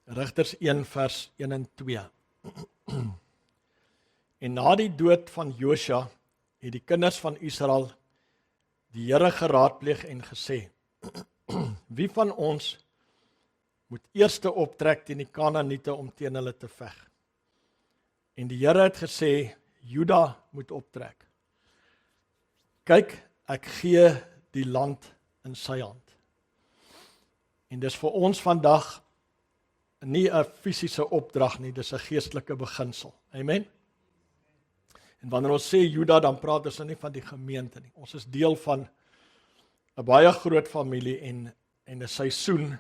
Rigters 1 vers 1 en 2. En na die dood van Josua het die kinders van Israel die Here geraadpleeg en gesê: Wie van ons moet eerste optrek teen die Kanaaniete om teen hulle te veg? En die Here het gesê: Juda moet optrek. Kyk, ek gee die land in sy hand. En dis vir ons vandag nie 'n fisiese opdrag nie, dis 'n geestelike beginsel. Amen. En wanneer ons sê Juda, dan praat ons nie van die gemeente nie. Ons is deel van 'n baie groot familie en 'n seisoen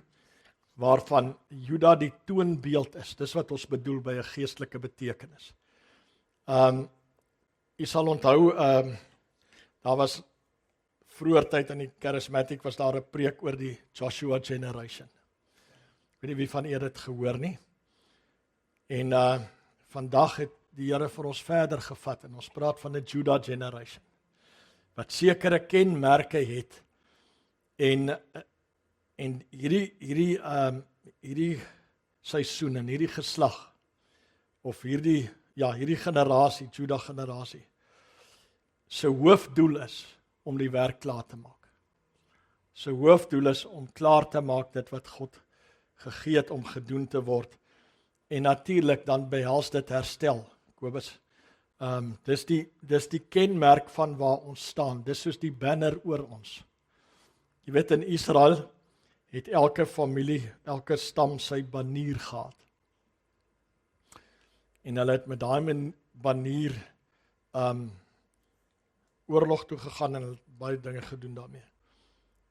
waarvan Juda die toonbeeld is. Dis wat ons bedoel by 'n geestelike betekenis. Jy sal onthou, daar was vroeër tyd in die charismatic was daar 'n preek oor die Joshua generation. Ek weet nie wie van julle dit gehoor nie. En vandag het die Here vir ons verder gevat en ons praat van 'n Judah generation wat sekere kenmerke het en hierdie seisoen en hierdie geslag of hierdie generasie, Judah generasie, se hoofdoel is om die werk klaar te maak. Sy hoofdoel is om klaar te maak dit wat God gegee het om gedoen te word. En natuurlik dan behels dit herstel. Kobus, dis die kenmerk van waar ons staan. Dis soos die banner oor ons. Jy weet, in Israel het elke familie, elke stam sy banier gehad. En hulle het met daai banier oorlog toe gegaan en baie dinge gedoen daarmee.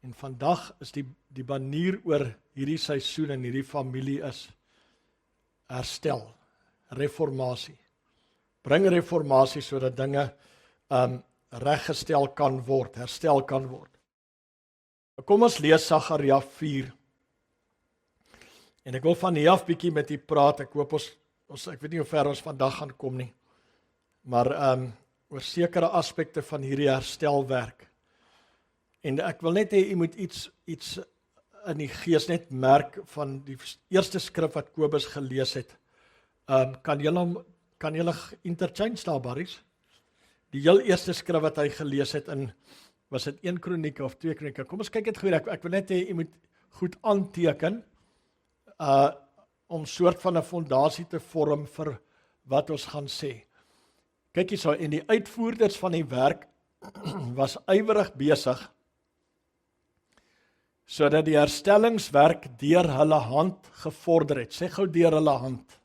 En vandag is die banier oor hierdie seisoen en hierdie familie is herstel, reformatie. Bring reformatie sodat dinge reggestel kan word, herstel kan word. Kom ons lees Sagaria 4. En ek wil van hier af bietjie met u praat. Ek hoop ek weet nie hoe ver ons vandag gaan kom nie. Maar oor sekere aspekte van hierdie herstelwerk. En ek wil net hê u moet iets in die gees net merk van die eerste skrif wat Kobus gelees het. Kan julle interchange daar, Barries? Die heel eerste skrif wat hy gelees het was dit 1 Kronieke of 2 Kronieke? Kom ons kyk dit goed. Ek wil net hê u moet goed aanteken om soort van 'n fondasie te vorm vir wat ons gaan sê. Kyk hierso, en die uitvoerders van die werk was ywerig besig sodat die herstellingswerk deur hulle hand gevorder het. Sê gou deur hulle hand.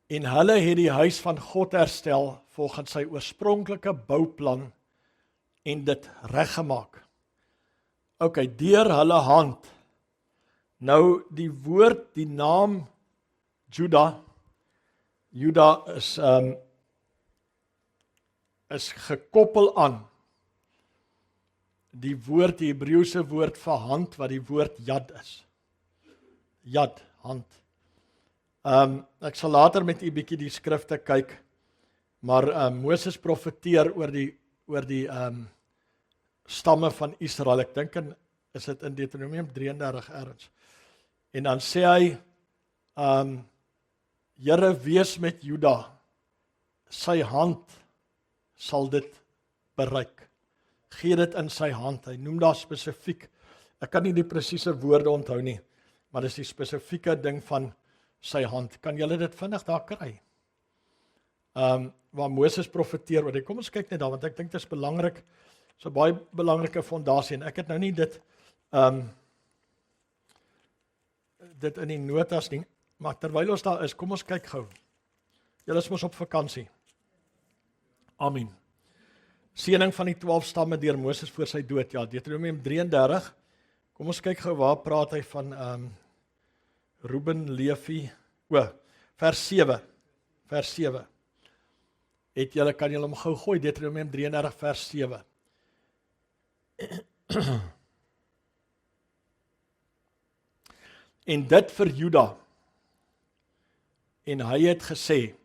En hulle het die huis van God herstel volgens sy oorspronklike bouplan en dit reggemaak. OK, deur hulle hand. Nou die woord, die naam Juda is gekoppel aan die woord, die Hebreëse woord vir hand, wat die woord Yad is. Yad, hand. Ek sal later met u bietjie die skrifte kyk, maar Moses profeteer oor die stamme van Israel. Ek dink is dit in Deuteronomium 33 ergens. En dan sê hy, Here, wees met Juda, sy hand sal dit bereik. Gee dit in sy hand. Hy noem daar spesifiek, ek kan nie die presiese woorde onthou nie, maar dis die spesifieke ding van sy hand. Kan julle dit vinnig daar kry? Waar Moses profeteer oor dit. Kom ons kyk net daar, want ek dink dit is belangrik. So baie belangrike fondasie en ek het nou nie dit in die notas nie, maar terwyl ons daar is, kom ons kyk gou. Julle is mos op vakansie. Amen. Seëning van die 12 stamme deur Moses voor sy dood. Ja, Deuteronomium 33. Kom ons kyk gou, waar praat hy van Reuben, Levi, vers 7. Vers 7. Kan julle hom gou gooi, Deuteronomium 33 vers 7. En dit vir Juda. En hy het gesê,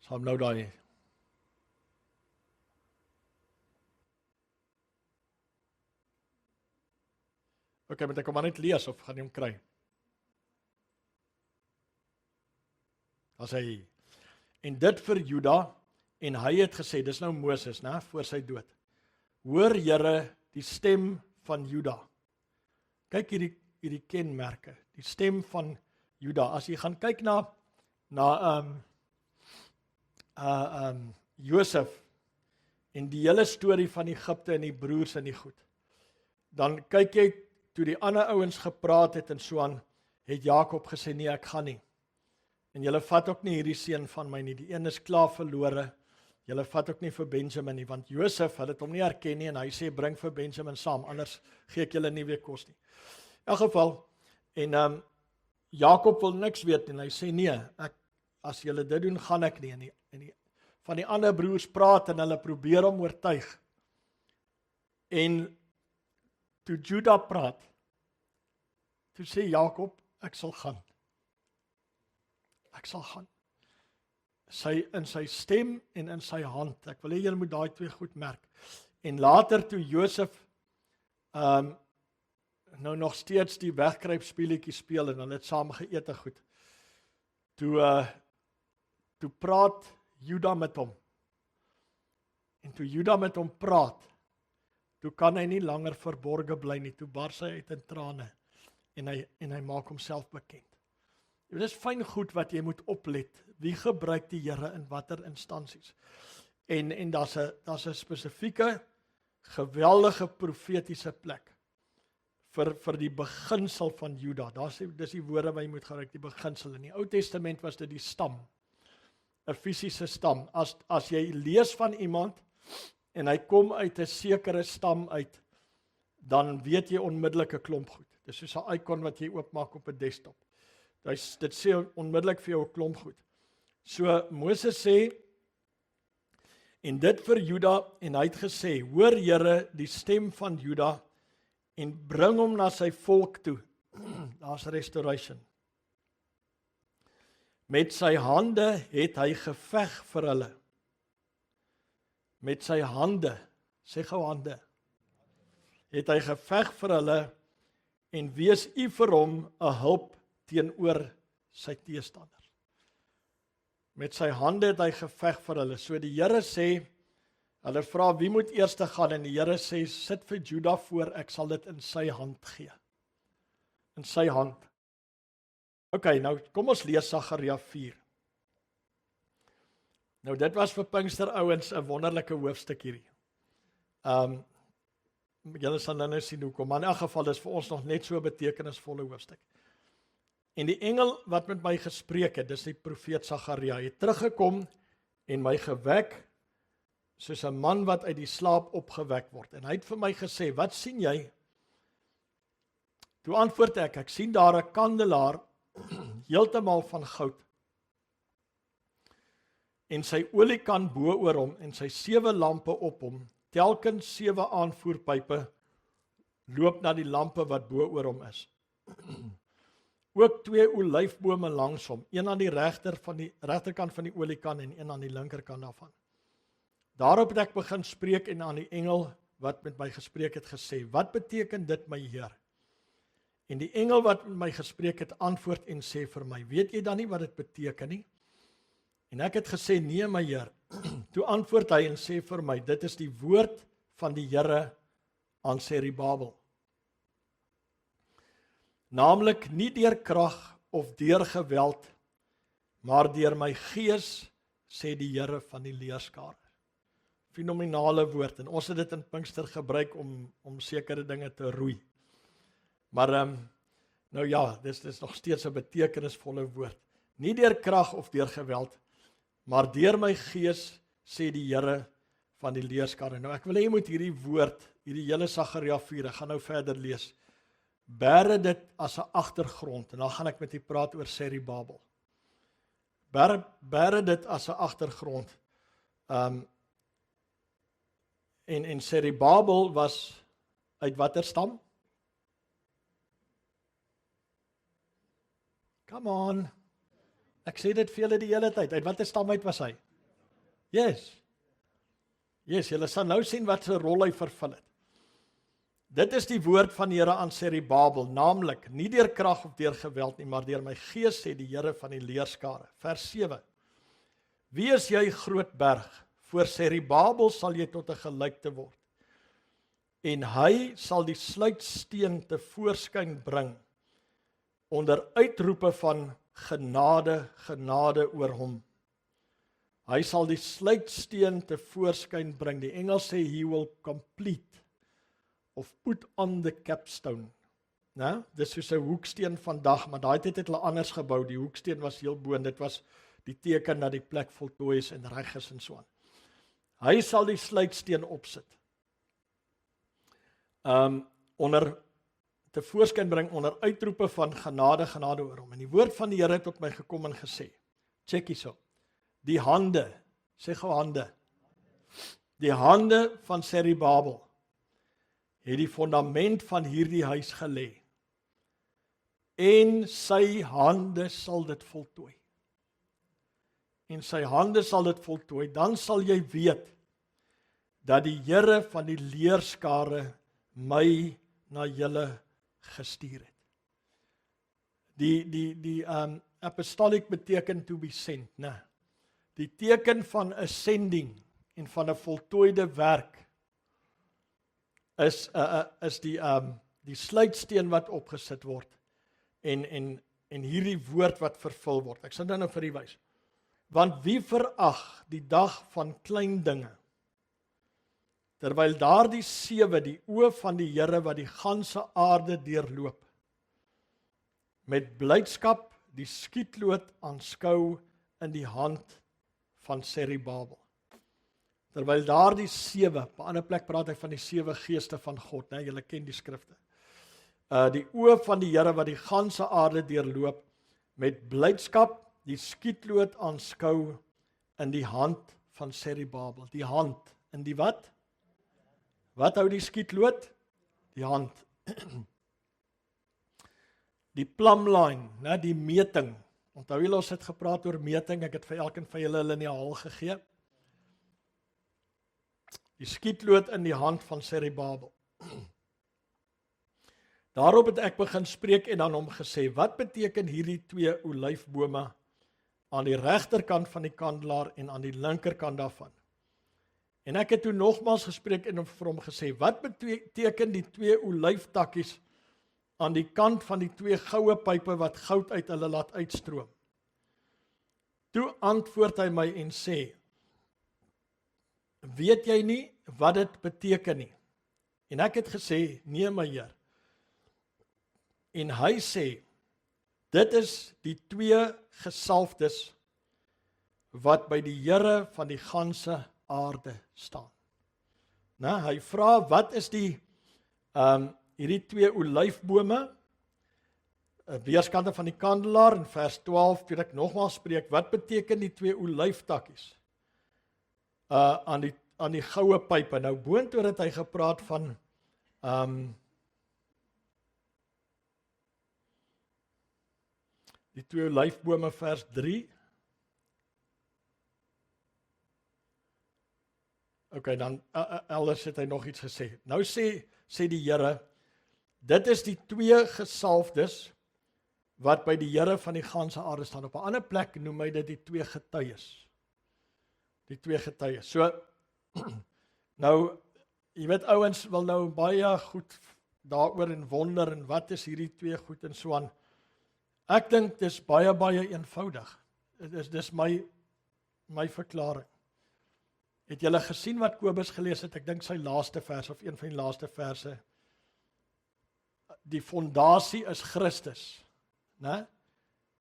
sal hom nou daai Okay, moet ek hom maar net lees of gaan jy hom kry? As hy en dit vir Juda en hy het gesê, dis nou Moses, né, voor sy dood. Hoor Here die stem van Juda. Kyk hierdie kenmerke, die stem van Juda. As jy gaan kyk na Josef en die hele storie van Egipte en die broers en die goed, dan kyk jy toe die ander ouens gepraat het en so aan, het Jakob gesê nee, ek gaan nie. En julle vat ook nie hierdie seun van my nie, die een is klaar verlore. Julle vat ook nie vir Benjamin nie, want Josef, hulle het hom nie herken nie en hy sê bring vir Benjamin saam, anders gee ek julle nie weer kos nie. In elk geval, en Jakob wil niks weet en hy sê nee, as julle dit doen, gaan ek nie. En van die ander broers praat en hulle probeer hom oortuig. En toe Juda praat, toe sê Jakob, ek sal gaan. Ek sal gaan. In sy stem en in sy hand. Ek wil hê julle moet daai twee goed merk. En later toe Josef nou nog steeds die wegkruipspeletjie speel en hulle het saam geëet en goed. Toe praat Juda met hom. En toe Juda met hom praat, toe kan hy nie langer verborge bly nie. Toe bars hy uit in trane en hy maak homself bekend. Dit is fyn goed wat jy moet oplet. Wie gebruik die Here in watter instansies? En daar's 'n spesifieke, geweldige profetiese plek vir die beginsel van Juda. Dis die woorde wat jy moet gebruik, die beginsel. In die Ou Testament was dit die stam, 'n fisiese stam. As jy lees van iemand en hy kom uit 'n sekere stam uit, dan weet jy onmiddellik 'n klomp goed. Dis soos 'n icon wat jy oopmaak op 'n desktop. Dit sê onmiddellik vir jou 'n klomp goed. So Moses sê, en dit vir Juda, en hy het gesê, hoor Here die stem van Juda, en bring hom na sy volk toe. Daar's restoration. Met sy hande het hy geveg vir hulle. Met sy hande, sê gou hande, het hy geveg vir hulle, en wees u vir hom 'n hulp teenoor sy teestanders. Met sy hande het hy geveg vir hulle. So die Here sê, hulle vra wie moet eers gaan, en die Here sê, sit vir Juda voor, ek sal dit in sy hand gee. In sy hand. Ok, nou kom ons lees Sagaria 4. Nou dit was vir Pinksterouens 'n wonderlike hoofstuk hierdie. Julle sal nou sien hoekom, maar in elk geval is vir ons nog net so 'n betekenisvolle hoofstuk. En die engel wat met my gespreek het, dis die profeet Sagaria, het teruggekom en my gewek, soos 'n man wat uit die slaap opgewek word. En hy het vir my gesê, wat sien jy? Toe antwoord ek sien daar 'n kandelaar, heeltemal van goud. En sy oliekan bo oor hom, en sy 7 lampe op hom, telkens 7 aanvoerpype, loop na die lampe wat bo oor hom is. Ook 2 olyfbome langs hom, een aan die regterkant van die oliekan en een aan die linkerkant daarvan. Daarop het ek begin spreek en aan die engel wat met my gespreek het gesê, wat beteken dit my Heer? En die engel wat met my gespreek het antwoord en sê vir my, weet jy dan nie wat dit beteken nie? En ek het gesê, nee my Heer. Toe antwoord hy en sê vir my, dit is die woord van die Here aan Serubabel. Naamlik nie deur krag of deur geweld, maar deur my gees, sê die Here van die leerskare. Fenominale woord, en ons het dit in Pinkster gebruik om sekere dinge te roei. Maar nou ja, dis nog steeds 'n betekenisvolle woord. Nie deur krag of deur geweld, maar deur my gees, sê die Here van die leerskare. Nou ek wil hê jy moet hierdie woord, hierdie hele Sagaria 4, ek gaan nou verder lees, bære dit as 'n agtergrond, en dan gaan ek met u praat oor Serubabel. Bære dit as 'n agtergrond. En Serubabel was uit watter stam? Come on. Ek sê dit vir julle die hele tyd. Uit watter stam uit was hy? Yes, julle sal nou sien wat 'n rol hy vervul het. Dit is die woord van die Here aan Serubabel, naamlik, nie deur krag of deur geweld nie, maar deur my gees, sê die Here van die leerskare. Vers 7. Wie is jy, groot berg? Voor Serubabel sal jy tot 'n gelykte word. En hy sal die sluitsteen tevoorskyn bring, onder uitroepe van genade, genade oor hom. Hy sal die sluitsteen tevoorskyn bring. Die Engels sê, he will complete, of put on the capstone. Nou, dis soos 'n hoeksteen vandag, maar daai tyd het hulle anders gebou. Die hoeksteen was heel bo, en dit was die teken dat die plek voltooi is en reg is en so aan. Hy sal die sluitsteen opsit. Onder tevoorskyn bring onder uitroepe van genade, genade oor hom. En die woord van die Here het tot my gekom en gesê, check hierso, die hande, sê gou hande, die hande van Serubabel het die fondament van hierdie huis gelê. En sy hande sal dit voltooi. En sy hande sal dit voltooi, dan sal jy weet dat die Here van die leerskare my na julle gestuur het. Die apostolic beteken to be sent, né? Die teken van 'n sending en van 'n voltooide werk is die sluitsteen wat opgesit word en hierdie woord wat vervul word. Ek sal nou vir u wys. Want wie verag die dag van klein dinge, terwyl daardie 7 die oë van die Here wat die ganse aarde deurloop, met blydskap die skietloot aanskou in die hand van Serubabel. Terwyl daardie 7, op 'n ander plek praat hy van die 7 geeste van God, né? Julle ken die skrifte. Die oë van die Here wat die ganse aarde deurloop, met blydskap die skietloot aanskou in die hand van Serubabel. Die hand, in die wat? Wat hou die skietloot? Die hand. Die plumline, né, die meting. Onthou julle ons het gepraat oor meting, ek het vir elkeen van julle lineaal gegee. Die skietloot in die hand van Serubabel. Daarop het ek begin spreek en aan hom gesê, wat beteken hierdie 2 olyfbome aan die regterkant van die kandelaar en aan die linkerkant daarvan? En ek het toe nogmaals gespreek en vir hom gesê, wat beteken die 2 olyftakkies aan die kant van die 2 goue pype wat goud uit hulle laat uitstroom? Toe antwoord hy my en sê, weet jy nie wat dit beteken nie? En ek het gesê, nee my Heer. En hy sê, dit is die 2 gesalfdes wat by die Here van die ganse aarde staan. Nou, hy vra, wat is die hierdie 2 olyfbome, weerskante van die kandelaar, in vers 12, toe ek nogmaals spreek, wat beteken die 2 olyftakkies aan die goue pype? Nou, boontoe het hy gepraat van die 2 olyfbome, vers 3. Ok, dan elders het hy nog iets gesê. Nou sê die Here, dit is die 2 gesalfdes wat by die Here van die ganse aarde staan. Op 'n ander plek noem hy dit die 2 getuies. Die 2 getuies. So, nou, jy weet ouens wil nou baie goed daaroor en wonder en wat is hierdie 2 goed en so aan. Ek dink dis baie eenvoudig. Dis my verklaring. Het julle gesien wat Kobus gelees het? Ek dink sy laaste vers of een van die laaste verse. Die fondasie is Christus, né?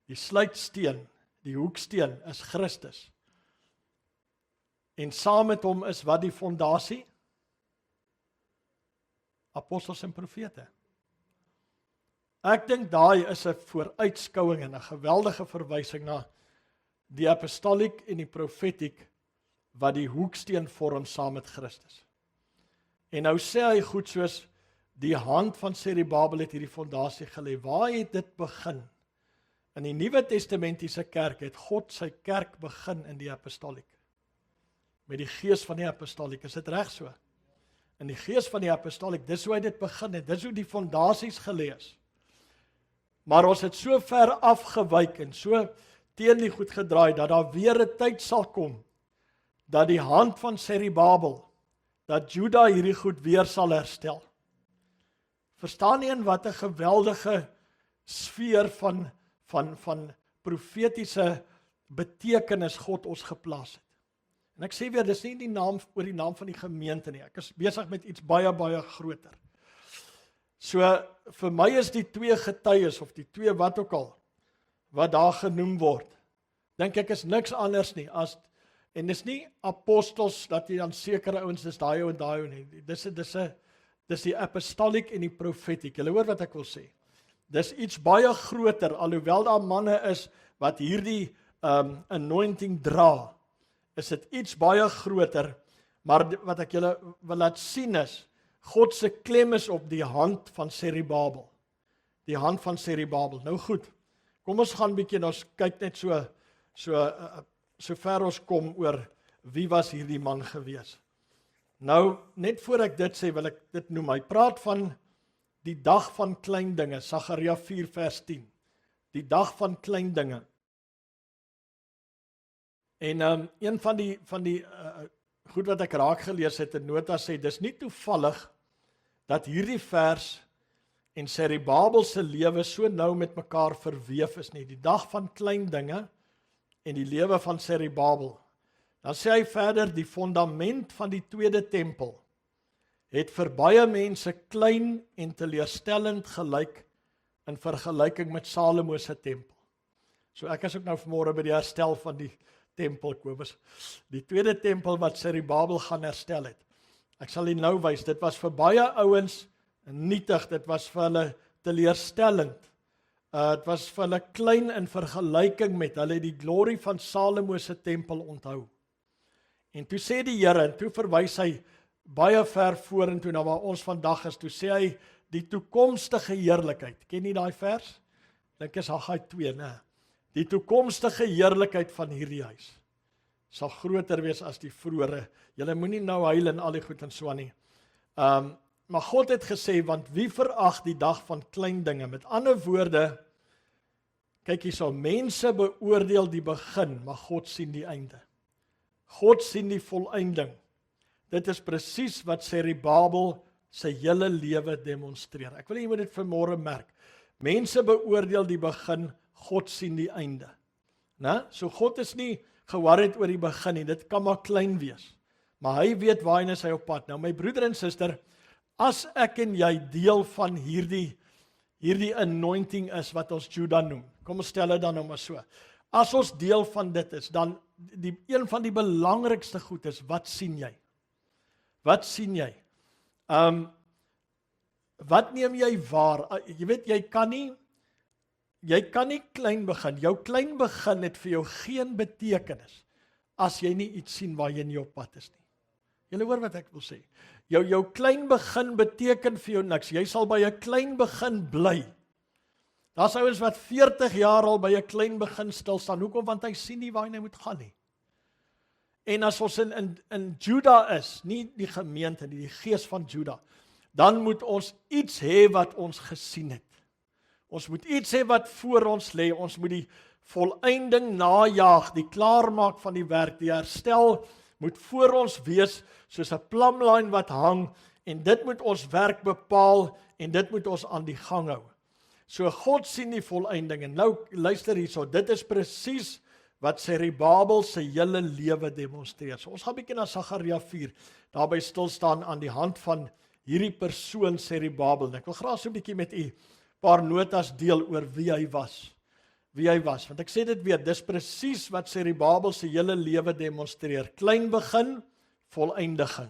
Die sluitsteen, die hoeksteen is Christus. En saam met hom is wat die fondasie? Apostels en profete. Ek dink daai is 'n vooruitskouing en 'n geweldige verwysing na die apostoliek en die profetiek wat die hoeksteen vorm saam met Christus. En nou sê hy goed soos die hand van Serubabel het hierdie fondasie gelê. Waar het dit begin? In die Nuwe Testamentiese kerk het God sy kerk begin in die apostoliek. Met die gees van die apostoliek, is dit reg so? in die gees van die apostoliek, dis hoe hy dit begin het, dis hoe die fondasies gelê is. Maar ons het so ver afgewyk en so teen die goed gedraai, dat daar weer 'n tyd sal kom, dat die hand van Zerubabel, dat Juda hierdie goed weer sal herstel. Verstaan nie in wat 'n geweldige sfeer van profetiese betekenis God ons geplaas het. En ek sê weer, dis nie oor die naam van die gemeente nie, ek is besig met iets baie, baie groter. So, vir my is die 2 getuies, of die 2 wat ook al, wat daar genoem word, dink ek is niks anders nie, en dis nie apostels, dat jy dan sekere ouens, dis daai ou en daai ou nie, dis die apostoliek en die profetiek, julle hoor wat ek wil sê, dis iets baie groter, alhoewel daar manne is, wat hierdie anointing dra, is dit iets baie groter, maar wat ek julle wil laat sien is, God se klem is op die hand van Zerubabel. Die hand van Zerubabel. Nou goed, kom ons gaan bietjie, ons kyk net so ver ons kom oor wie was hierdie man gewees. Nou, net voor ek dit sê, wil ek dit noem. Hy praat van die dag van klein dinge, Sagaria 4 vers 10. Die dag van klein dinge. En een van die goed wat ek raak gelees het in nota sê, dis nie toevallig dat hierdie vers en Zerubabel se lewe so nou met mekaar verweef is nie. Die dag van klein dinge en die lewe van Zerubabel. Dan sê hy verder, die fondament van die tweede tempel het vir baie mense klein en teleurstellend gelyk in vergelyking met Salomo se tempel. So ek is ook nou vanmôre by die herstel van die tempel, Kobus. Die tweede tempel wat Zerubabel gaan herstel het. Ek sal nou wys, dit was vir baie ouens nietig, dit was vir hulle teleurstellend. Dit was vir hulle klein in vergelyking met hulle die glorie van Salomo se tempel onthou. En toe sê die Here, en toe verwys hy baie ver vorentoe na waar ons vandag is, toe sê hy die toekomstige heerlikheid. Ken jy daai vers? Dink is Haggai 2, né? Die toekomstige heerlikheid van hierdie huis sal groter wees as die vroeëre. Julle moenie nou huil en al die goed en so nie. Maar God het gesê, want wie verag die dag van klein dinge? Met ander woorde, kyk hierso, mense beoordeel die begin, maar God sien die einde. God sien die volëinding. Dit is presies wat Zerubabel sy hele lewe demonstreer. Ek wil jy moet dit vanmôre merk. Mense beoordeel die begin, God sien die einde. Né? So God is nie geworried oor die begin nie, dit kan maar klein wees. Maar hy weet waarheen is hy op pad. Nou my broeder en suster, as ek en jy deel van hierdie anointing is wat ons Juda noem. Kom ons stel dit dan nou maar so. As ons deel van dit is, dan een van die belangrikste goed is, wat sien jy? Wat sien jy? Wat neem jy waar? Jy weet, jy kan nie klein begin. Jou klein begin het vir jou geen betekenis as jy nie iets sien waar jy nie op pad is nie. Julle hoor wat ek wil sê. Jou klein begin beteken vir jou niks. Jy sal by 'n klein begin bly. Daar's ouens wat 40 jaar al by 'n klein begin stil staan. Hoekom? Want hy sien nie waar hy moet gaan nie. En as ons in Juda is, nie die gemeente nie, die gees van Juda, dan moet ons iets hê wat ons gesien het. Ons moet iets hê wat voor ons lê. Ons moet die volëinding najaag, die klaarmaak van die werk, die herstel moet voor ons wees soos 'n plumlyn wat hang, en dit moet ons werk bepaal en dit moet ons aan die gang hou. So God sien die volëinding. En nou luister hierso, dit is presies wat Zerubabel se hele lewe demonstreer. So ons gaan bietjie na Sagaria 4, daarby stil staan aan die hand van hierdie persoon Zerubabel. Ek wil graag so 'n bietjie met u paar notas deel oor wie hy was. Want ek sê dit weer, dis presies wat Zerubabel se hele lewe demonstreer. Klein begin, volëindiging.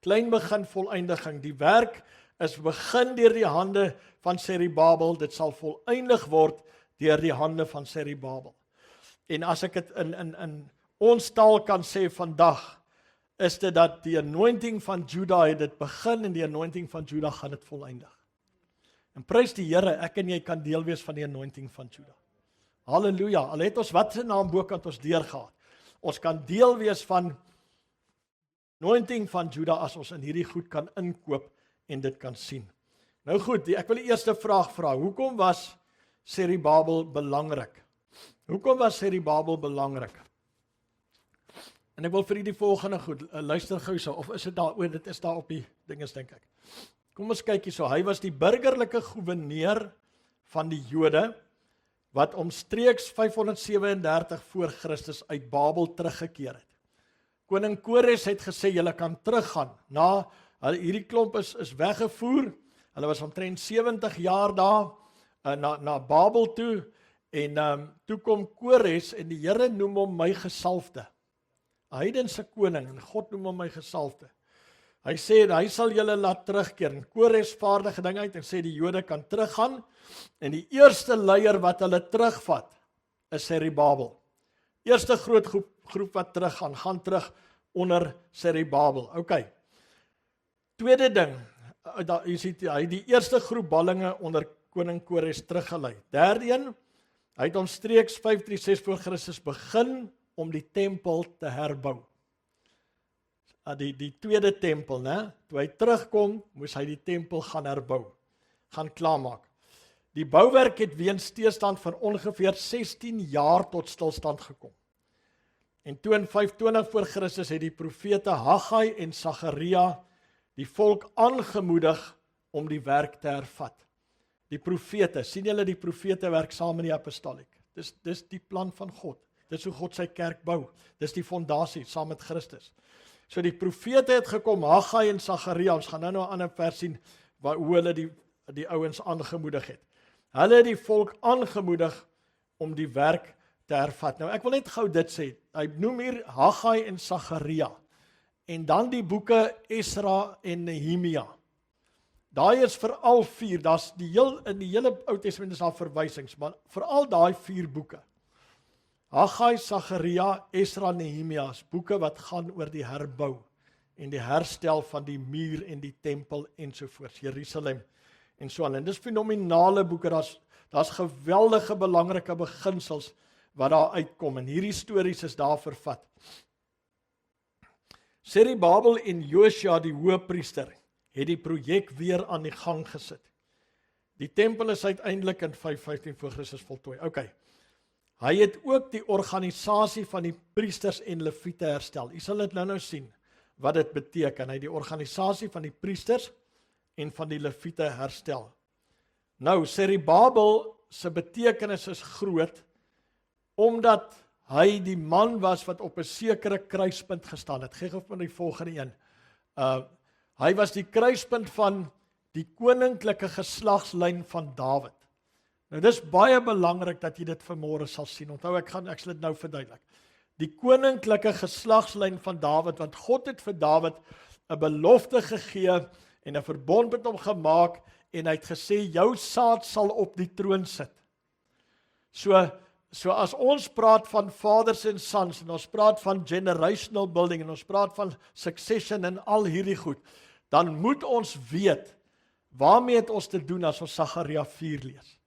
Klein begin, volëindiging. Die werk is begin deur die hande van Zerubabel, dit sal volëindig word deur die hande van Zerubabel. En as ek dit in ons taal kan sê vandag, is dit dat die anointing van Juda het dit begin en die anointing van Juda gaan dit volëindig. En prys die Here, ek en jy kan deel wees van die anointing van Juda. Halleluja, al het ons wat se naam bokant ons deurgaan. Ons kan deel wees van anointing van Juda as ons in hierdie goed kan inkoop en dit kan sien. Nou goed, ek wil die eerste vraag vra. Hoekom was Serubabel belangrik? Hoekom was Serubabel belangrik? En ek wil vir u die volgende goed, luister gou so, of is dit daar, dit is daar op die dinges dink ek. Kom ons kyk hierso, hy was die burgerlike gouverneur van die Jode, wat omstreeks 537 voor Christus uit Babel teruggekeer het. Koning Kores het gesê, julle kan teruggaan, hierdie klomp is weggevoer, hulle was omtrent 70 jaar daar, na Babel toe, en toe kom Kores, en die Here noem hom my gesalfde, heidense koning, en God noem hom my gesalfde. Hy sê, hy sal julle laat terugkeer, en Kores vaardige ding uit, en sê die Jode kan teruggaan, en die eerste leier wat hulle terugvat, is Serubabel. Eerste groot groep wat teruggaan, gaan terug onder Serubabel. Ok, tweede ding, jy sien, hy die eerste groep ballinge onder koning Kores teruggelei. Derde een, hy het omstreeks 536 voor Christus begin om die tempel te herbou. Die tweede tempel, toe hy terugkom, moes hy die tempel gaan herbou, gaan klaarmaak. Die bouwerk het weens stilstand van ongeveer 16 jaar tot stilstand gekom. En toe in 520 voor Christus het die profete Haggai en Sagaria die volk aangemoedig om die werk te hervat. Die profete, sien julle die profete werk saam in die apostoliek. Dis die plan van God. Dis hoe God sy kerk bou. Dis die fondasie saam met Christus. So die profete het gekom, Haggai en Sagaria, ons gaan nou 'n ander vers sien hoe hulle die ouens aangemoedig het. Hulle het die volk aangemoedig om die werk te hervat. Nou ek wil net gou dit sê, hy noem hier Haggai en Sagaria, en dan die boeke Esra en Nehemia. Daai is veral 4, in die hele Ou Testament is daar verwysings, maar veral daai 4 boeke. Haggai, Sagaria, Esra, Nehemia is boeke wat gaan oor die herbou en die herstel van die muur en die tempel ensovoorts, Jerusalem en so aan. En dis fenominale boeke, daar's geweldige belangrike beginsels wat daar uitkom, en hierdie stories is daar vervat. Serubabel en Josua die hoëpriester het die projek weer aan die gang gesit. Die tempel is uiteindelik in 515 voor Christus voltooi. Ok, hy het ook die organisasie van die priesters en leviete herstel. U sal dit nou sien wat dit beteken. Hy het die organisasie van die priesters en van die leviete herstel. Nou, Serubabel se betekenis is groot, omdat hy die man was wat op 'n sekere kruispunt gestaan het. Gee gou die volgende een. Hy was die kruispunt van die koninklike geslagslyn van Dawid. Nou dis baie belangrik dat jy dit vanmôre sal sien. Onthou, ek sal dit nou verduidelik. Die koninklike geslagslyn van Dawid, want God het vir Dawid 'n belofte gegee en 'n verbond met hom gemaak, en hy het gesê, jou saad sal op die troon sit. So as ons praat van fathers and sons, en ons praat van generational building, en ons praat van succession en al hierdie goed, dan moet ons weet, waarmee het ons te doen as ons Sagaria 4 lees?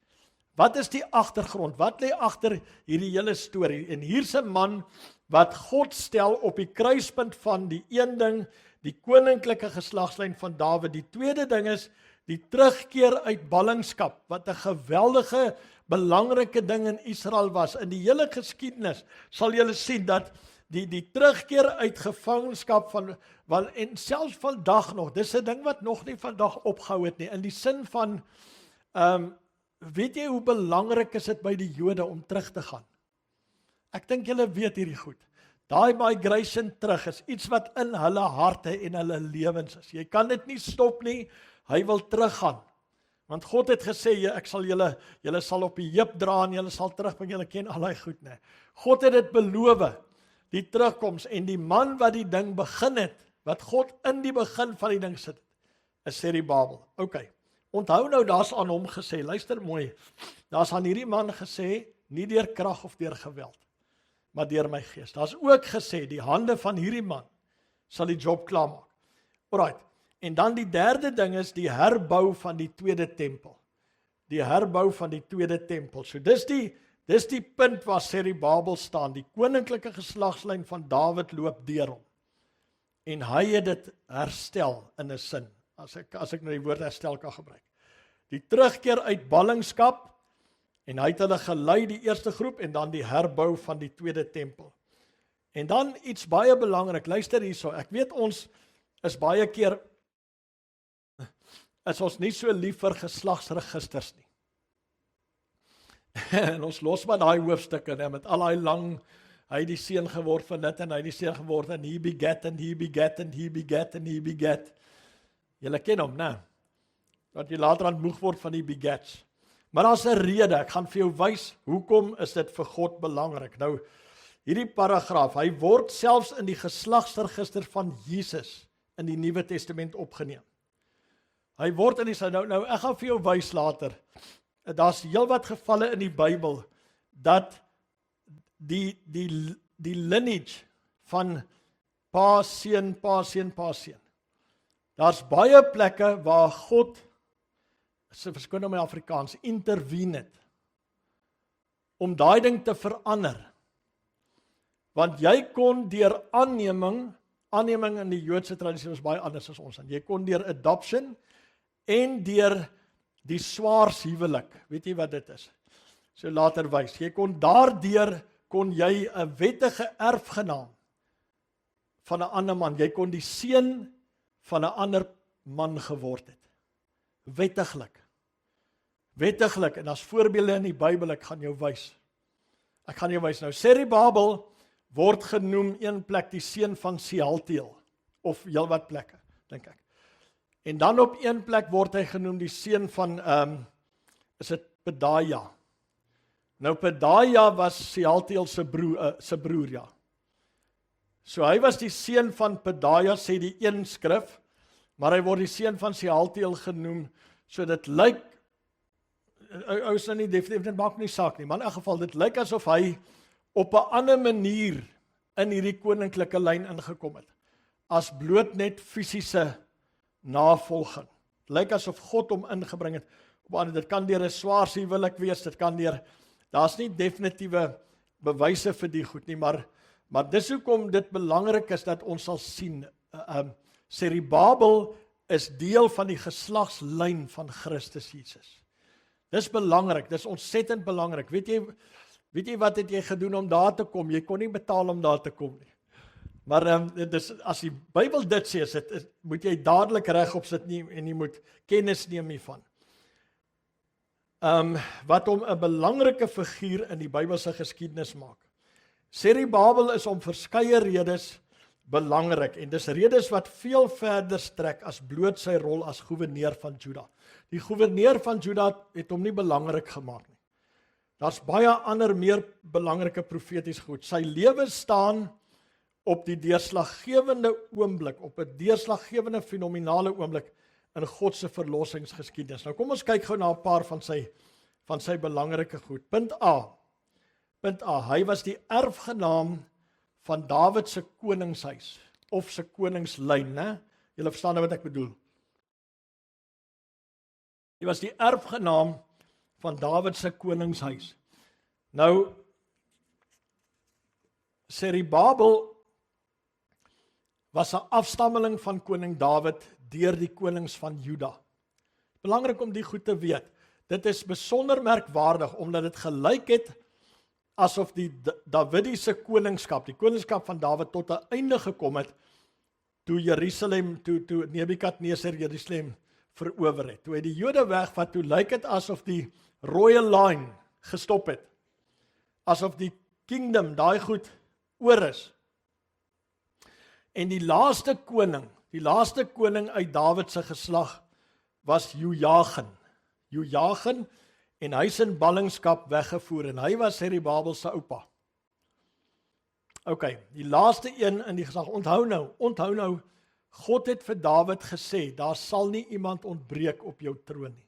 Wat is die agtergrond? Wat lê agter hierdie hele storie? En hier's 'n man wat God stel op die kruispunt van die een ding, die koninklike geslagslyn van Dawid. Die tweede ding is die terugkeer uit ballingskap, wat 'n geweldige belangrike ding in Israel was. In die hele geskiedenis sal julle sien dat die terugkeer uit gevangenskap en selfs vandag nog, dis 'n ding wat nog nie vandag opgehou het nie, in die sin van, weet jy hoe belangrik is dit by die Jode om terug te gaan? Ek dink julle weet hierdie goed. Daai migration terug is iets wat in hulle harte en hulle lewens is. Jy kan dit nie stop nie, hy wil teruggaan. Want God het gesê, ek sal julle sal op die heup dra en julle sal terugbring, julle ken al die goed, nee. God het dit beloof, die terugkoms, en die man wat die ding begin het, wat God in die begin van die ding sit, is Serubabel. Ok, onthou nou, daar's aan hom gesê, luister mooi, daar's aan hierdie man gesê, nie deur krag of deur geweld, maar deur my gees. Daar's ook gesê, die hande van hierdie man sal die job klaarmaak. Alright, en dan die derde ding is die herbou van die tweede tempel. Die herbou van die tweede tempel. So dis die punt waar Serubabel staan. Die koninklike geslagslyn van Dawid loop deur hom. en hy het dit herstel in 'n sin, as ek nou die woord herstel kan gebruik. Die terugkeer uit ballingskap, en hy het hulle gelei, die eerste groep, en dan die herbou van die tweede tempel. En dan iets baie belangrik, luister hierso, ek weet ons is baie keer, is ons nie so lief vir geslagsregisters nie. En ons los maar daai hoofstukke, en met al daai lang, hy het die seun geword van dit, en hy het die seun geword, en he begat, and he begat, and he begat, and he begat. Julle ken hom, né? Dat jy later aan moeg word van die begats. Maar daar's 'n rede, ek gaan vir jou wys, hoekom is dit vir God belangrik. Nou, hierdie paragraaf, hy word selfs in die geslagsregister van Jesus in die Nuwe Testament opgeneem. Hy word in die, nou ek gaan vir jou wys later, daar's heelwat gevalle in die Bybel, dat die lineage van pa, seun, pa, seun, pa, seun. Daar's baie plekke waar God, verskoon nou my Afrikaans, intervene het, om daai ding te verander. Want jy kon deur aanneming in die Joodse tradisie was baie anders as ons. En jy kon deur adoption en deur die swaarshuwelik, weet jy wat dit is? So later wys, jy kon daardeur, kon jy 'n wettige erfgenaam van 'n ander man, jy kon die seun van 'n ander man geword het. Wettiglik, en as voorbeelde in die Bybel, ek gaan jou wys. Nou, Serubabel word genoem een plek die seun van Sealtiel, of heelwat plekke, dink ek. En dan op een plek word hy genoem die seun van, is dit Pedaia. Nou Pedaia was Sealtiel se broer, ja. So hy was die seun van Pedaia, sê die een skrif, maar hy word die seun van Sealtiel genoem, so dit lyk, ou se nie definitief, dit maak nie saak nie, maar in 'n geval, dit lyk asof hy op 'n ander manier in hierdie koninklike lyn ingekom het, as bloot net fisiese navolging. Dit lyk asof God hom ingebring het, dit kan deur 'n swaarshuwelik wees, dit kan deur, daar's nie definitiewe bewyse vir die goed nie, maar dis hoekom dit belangrik is dat ons sal sien, Serubabel is deel van die geslagslyn van Christus Jesus. Dis belangrik, dis ontsettend belangrik. Weet jy wat het jy gedoen om daar te kom? Jy kon nie betaal om daar te kom nie. Maar as die Bybel dit sê, moet jy dadelik regop sit nie, en jy moet kennis neem hiervan. Wat hom 'n belangrike figuur in die Bybelse geskiedenis maak. Serubabel is om verskeie redes belangrik, en dis redes wat veel verder strek as bloot sy rol as goewerneur van Juda. Die goewerneur van Juda het hom nie belangrik gemaak nie. Daar's baie ander meer belangrike profetiese goed. Sy lewe staan op die deurslaggewende oomblik, op 'n deurslaggewende fenominale oomblik in God se verlossingsgeskiedenis. Nou kom ons kyk gou na 'n paar van sy belangrike goed. Punt A, hy was die erfgenaam van Dawid se koningshuis, of se koningslyn, né? Julle verstaan nou wat ek bedoel. Hy was die erfgenaam van Dawid se koningshuis. Nou, Serubabel was 'n afstammeling van koning Dawid deur die konings van Juda. Belangrik om die goed te weet. Dit is besonder merkwaardig, omdat dit gelyk het asof die Davidiese koningskap, die koningskap van Dawid, tot 'n einde gekom het, toe Nebukadneser Jerusalem verower het. Toe hy die Jode wegvat, toe lyk dit asof die royal line gestop het. Asof die kingdom, daai goed, oor is. En die laaste koning uit Dawid se geslag was Jojagin, en hy is in ballingskap weggevoer, en hy was Serubabel se oupa. OK, die laaste een in die geslag, onthou nou, God het vir Dawid gesê, daar sal nie iemand ontbreek op jou troon nie,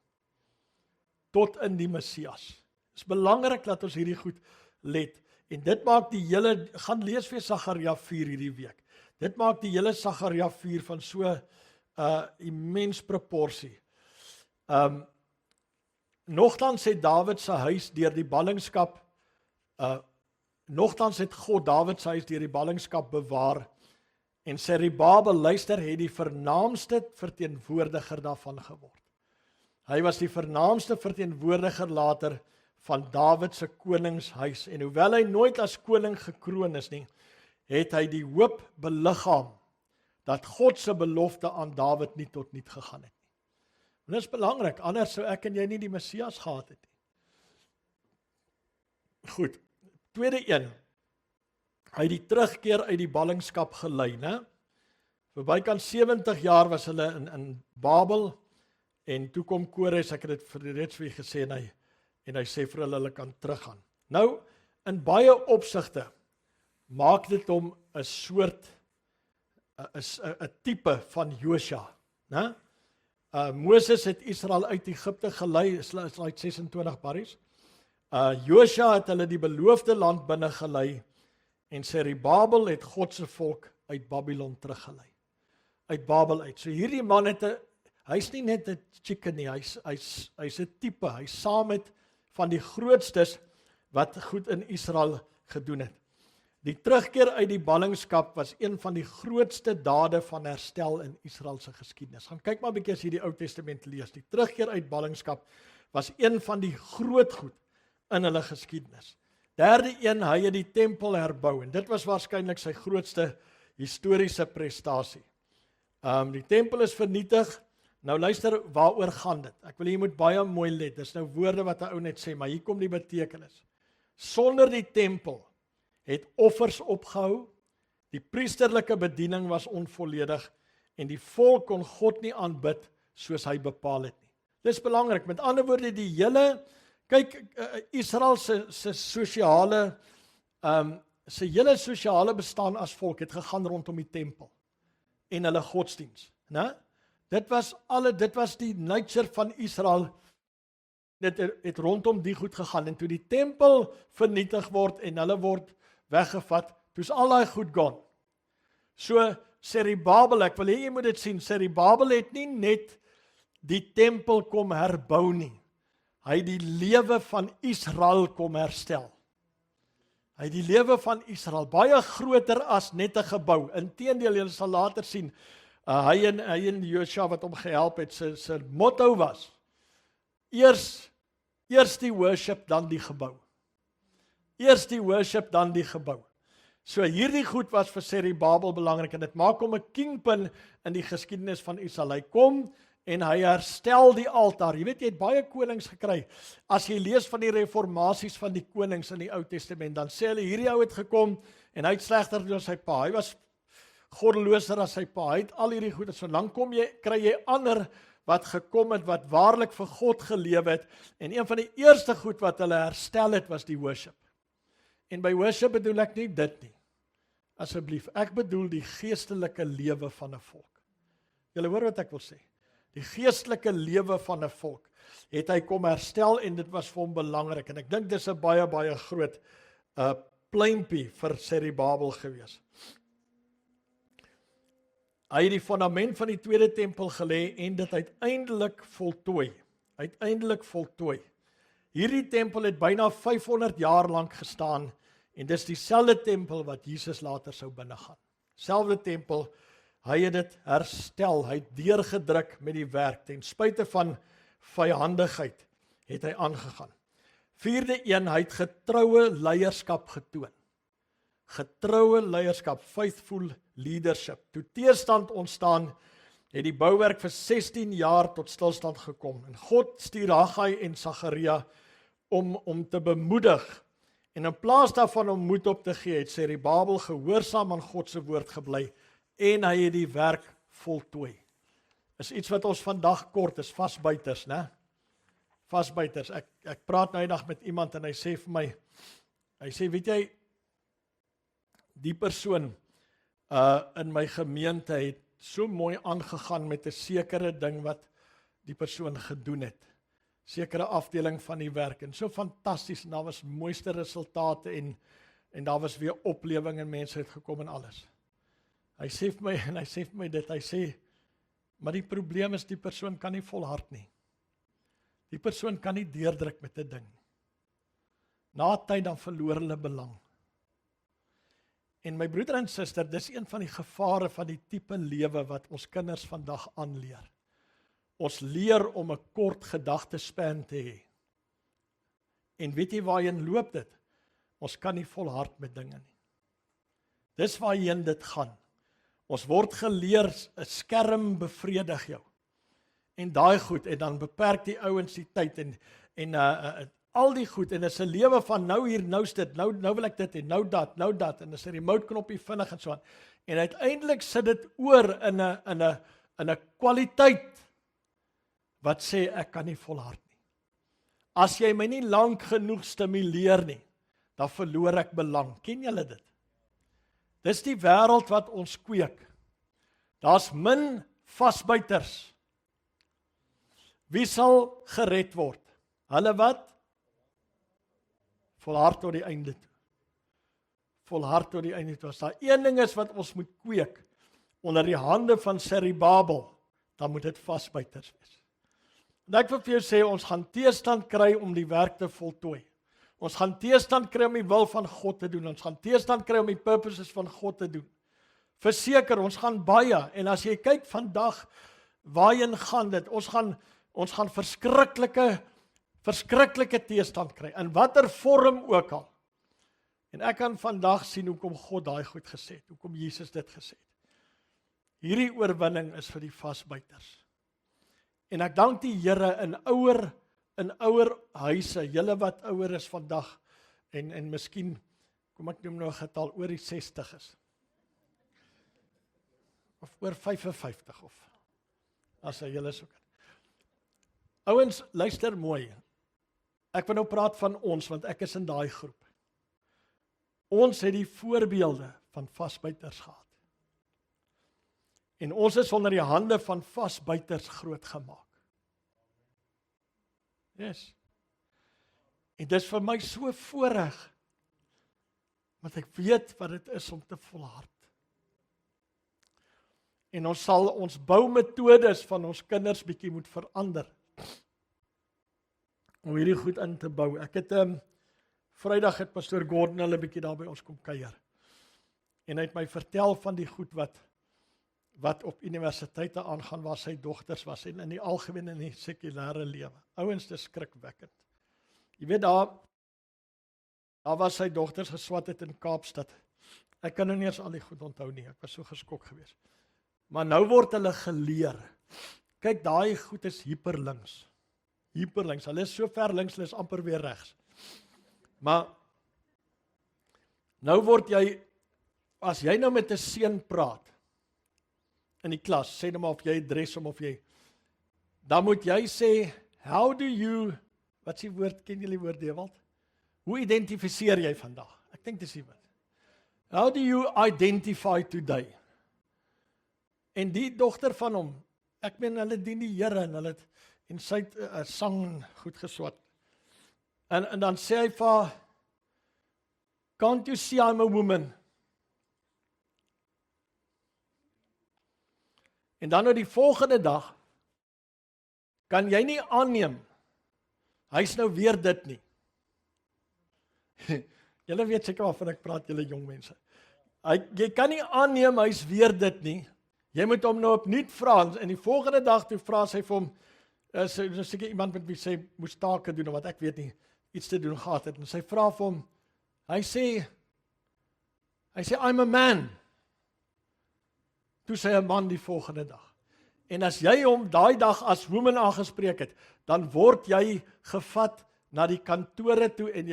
tot in die Messias. Het is belangrik dat ons hierdie goed let, en dit maak die hele, gaan lees vir Sagaria 4 hierdie week, dit maak die hele Sagaria 4 van so immens proporsie. Nogtans het Dawid se huis deur die ballingskap, nogtans het God Dawid se huis deur die ballingskap bewaar, En Serubabel, luister, het die vernaamste verteenwoordiger daarvan geword. Hy was die vernaamste verteenwoordiger later van Dawid se koningshuis. En hoewel hy nooit as koning gekroon is nie, het hy die hoop beliggaam dat God se belofte aan Dawid nie tot niet gegaan het nie. En dit is belangrik, anders sou ek en jy nie die Messias gehad het nie. Goed, tweede een, hy het die terugkeer uit die ballingskap gelei, né? Vir bykans 70 jaar was hulle in Babel, en toe kom Kores, ek het dit reeds vir julle gesê, en hy sê vir hulle kan teruggaan. Nou, in baie opsigte, maak dit hom 'n soort, 'n tipe van Josua, né? Moses het Israel uit Egipte gelei, slide 26 Paris. Josua het hulle die beloofde land binne gelei, en Serubabel het God se volk uit Babylon teruggelei. Uit Babel uit. So hierdie man hy's nie net 'n chicken nie, hy's 'n tipe, hy's saam met van die grootstes wat goed in Israel gedoen het. Die terugkeer uit die ballingskap was een van die grootste dade van herstel in Israel se geskiedenis. Gaan kyk maar 'n bietjie as jy die Ou Testament lees. Die terugkeer uit ballingskap was een van die groot goed in hulle geskiedenis. Derde een, hy het die tempel herbou, en dit was waarskynlik sy grootste historiese prestasie. Die tempel is vernietig. Nou luister, waaroor gaan dit? Ek wil jy moet baie mooi let. Dis nou woorde wat 'n ou net sê, maar hier kom die betekenis. Sonder die tempel het offers opgehou, die priesterlike bediening was onvolledig, en die volk kon God nie aanbid soos hy bepaal het nie. Dis belangrik, met ander woorde, die hele, kyk, Israel se sosiale, sy hele sosiale bestaan as volk het gegaan rondom die tempel, en hulle godsdiens, né? Dit was die nature van Israel, dit het rondom die goed gegaan, en toe die tempel vernietig word, en hulle word weggevat, toe's al daai goed gaan. So, Serubabel, ek wil hê jy moet dit sien, Serubabel het nie net die tempel kom herbou nie, hy het die lewe van Israel kom herstel. Hy het die lewe van Israel, baie groter as net 'n gebou, inteendeel, julle sal later sien, hy en Josua wat hom gehelp het, sy motto was, eers die worship, dan die gebou. Eers die worship, dan die gebou. So hierdie goed was vir Serubabel belangrik, en dit maak hom 'n kingpin in die geskiedenis van Israel. Hy kom en hy herstel die altaar. Jy weet, jy het baie konings gekry. As jy lees van die reformasies van die konings in die Ou Testament, dan sê hulle, hierdie ou het gekom, en hy het slegter doen as sy pa. Hy was goddeloser as sy pa. Hy het al hierdie goed, so dan kry jy ander wat gekom het, wat waarlik vir God geleef het, en een van die eerste goed wat hulle herstel het, was die worship. En by worship bedoel ek nie dit nie. Asseblief, ek bedoel die geestelike lewe van 'n volk. Julle hoor wat ek wil sê. Die geestelike lewe van 'n volk het hy kom herstel, en dit was vir hom belangrik, en ek dink dis 'n baie groot pleintjie vir Serubabel gewees. Hy het die fundament van die tweede tempel gelê, en dit uiteindelik voltooi. Hierdie tempel het byna 500 jaar lank gestaan, en dis dieselfde tempel wat Jesus later sou binnegaan. Selfde tempel, hy het dit herstel, hy het deurgedruk met die werk, ten spyte van vyandigheid het hy aangegaan. Vierde een, hy het getroue leierskap getoon. Getroue leierskap, faithful leadership. Toe teerstand ontstaan, het die bouwerk vir 16 jaar tot stilstand gekom. En God stuur Haggai en Sagaria om te bemoedig. En in plaas daarvan om moed op te gee, het Serubabel gehoorsaam aan God se woord gebly, en hy het die werk voltooi. Is iets wat ons vandag kort is, vasbuiters, né? Vasbuiters. Ek praat nou eendag met iemand, en hy sê vir my, hy sê, weet jy, die persoon in my gemeente het so mooi aangegaan met 'n sekere ding wat die persoon gedoen het. Sekere afdeling van die werk, en so fantasties, en daar was mooiste resultate, en daar was weer oplewing, en mense het gekom en alles. Hy sê vir my dit, hy sê, maar die probleem is, die persoon kan nie volhard nie. Die persoon kan nie deurdruk met 'n ding. Na tyd dan verloor hulle belang. En my broeder en suster, dis een van die gevare van die tipe lewe wat ons kinders vandag aanleer. Ons leer om 'n kort gedagtespan te hê. En weet jy waarheen loop dit? Ons kan nie volhard met dinge nie. Dis waarheen dit gaan. Ons word geleer, 'n skerm bevredig jou. En daai goed, en dan beperk die ouens die tyd, en al die goed, en is 'n lewe van nou hier, nou's dit, nou wil ek dit, en nou dat, en is 'n remote knoppie vinnig en so aan. En uiteindelik sit dit oor in 'n kwaliteit wat sê ek kan nie volhard nie. As jy my nie lank genoeg stimuleer nie, dan verloor ek belang. Ken julle dit? Dis die wêreld wat ons kweek. Daar's min vasbyters. Wie sal gered word? Hulle wat? Volhard tot die einde toe. Volhard tot die einde toe. As daar een ding is wat ons moet kweek onder die hande van Serubabel, dan moet dit vasbyters wees. En ek wil vir jou sê, ons gaan teestand kry om die werk te voltooi. Ons gaan teestand kry om die wil van God te doen. Ons gaan teestand kry om die purposes van God te doen. Verseker, ons gaan baie. En as jy kyk vandag, waarheen gaan dit? Ons gaan verskriklike teestand kry, in watter vorm ook al. En ek kan vandag sien hoekom God daai goed gesê het, hoekom Jesus dit gesê het. Hierdie oorwinning is vir die vasbyters. En ek dank die Here in ouer huise, julle wat ouer is vandag, en miskien, kom ek noem nou 'n getal, oor die 60 is. Of oor 55, of as hy julle soek. Ouens, luister mooi. Ek wil nou praat van ons, want ek is in daai groep. Ons het die voorbeelde van vasbyters gehad. En ons is onder die hande van vasbyters grootgemaak. Yes. En dit is vir my so voorreg, want ek weet wat dit is om te volhard. En ons sal ons boumetodes van ons kinders bietjie moet verander, om hierdie goed in te bou. Ek het Vrydag het pastoor Gordon hulle bietjie daar by ons kom kuier. En hy het my vertel van die goed wat op universiteite aangaan, waar sy dogters was, en in die algemeen in die sekulêre lewe. Ouens, dis skrikwekkend. Jy weet, daar was sy dogters geswat het in Kaapstad. Ek kan nou nie eens al die goed onthou nie, ek was so geskok geweest. Maar nou word hulle geleer. Kyk, daai goed is hyperlinks. Hulle is so ver links, hulle is amper weer regs. Maar nou word jy, as jy nou met 'n seun praat in die klas, sê nou maar of jy adres hom of jy, dan moet jy sê, how do you, wat is die woord, ken julle die woord Ewald? Hoe identifiseer jy vandag? Ek dink dis die woord. How do you identify today? En die dogter van hom, ek meen hulle dien die Here en sy het sang goed geswat. En dan sê hy vir haar, can't you see I'm a woman? En dan nou die volgende dag, kan jy nie aanneem, hy's nou weer dit nie. Julle weet seker waarvan ek praat, julle jong mense. Jy kan nie aanneem, hy's weer dit nie. Jy moet hom nou opnuut vra, en die volgende dag toe vra sy vir hom, seker iemand met wie sy moes take doen, of wat ek weet nie, iets te doen gehad het, en sy vra vir hom, hy sê, I'm a man. Toe sê 'n man die volgende dag. En as jy hom daai dag as woman aangespreek het, dan word jy gevat na die kantore toe, en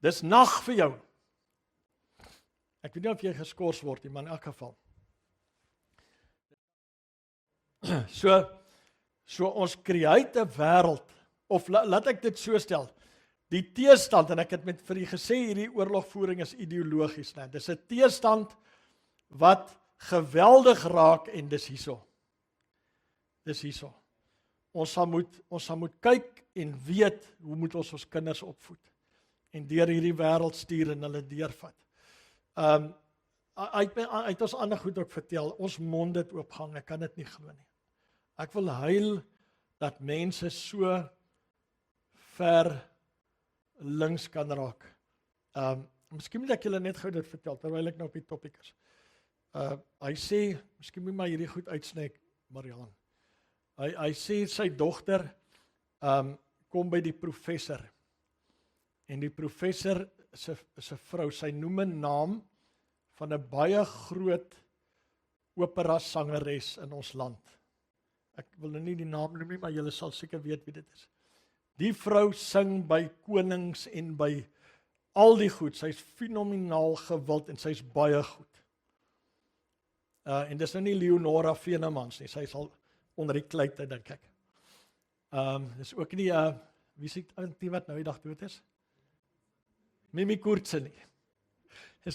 dis nag vir jou. Ek weet nie of jy geskort word nie, maar in elk geval. So ons create 'n wêreld, of laat ek dit so stel, die teestand, en ek het vir u gesê, hierdie oorlogvoering is ideologies, né? Dis 'n teestand wat geweldig raak, en dis hierso. Ons sal moet kyk en weet, hoe moet ons kinders opvoed, en deur hierdie wêreld stuur en hulle deurvat. Hy het ons ander goed ook vertel, ons mond het oopgang, ek kan dit nie glo nie. Ek wil huil dat mense so ver links kan raak. Miskien moet ek julle net gou dit vertel, terwyl ek nou op die topic is. Hy sê, miskien moet maar hierdie goed uitsny, Mariaan. Hy sê sy dogter kom by die professor. En die professor is 'n vrou, sy noem 'n naam van 'n baie groot opera sangeres in ons land. Ek wil nou nie die naam noem nie, maar julle sal seker weet wie dit is. Die vrou sing by konings en by al die goed. Sy's fenomenaal gewild en sy's baie goed. En dis nou nie Leonora Venemans nie, sy sal onder die kluite, dink ek. Dis ook nie, wie sê die wat nou die dag dood is? Mimi Koortse nie. Ek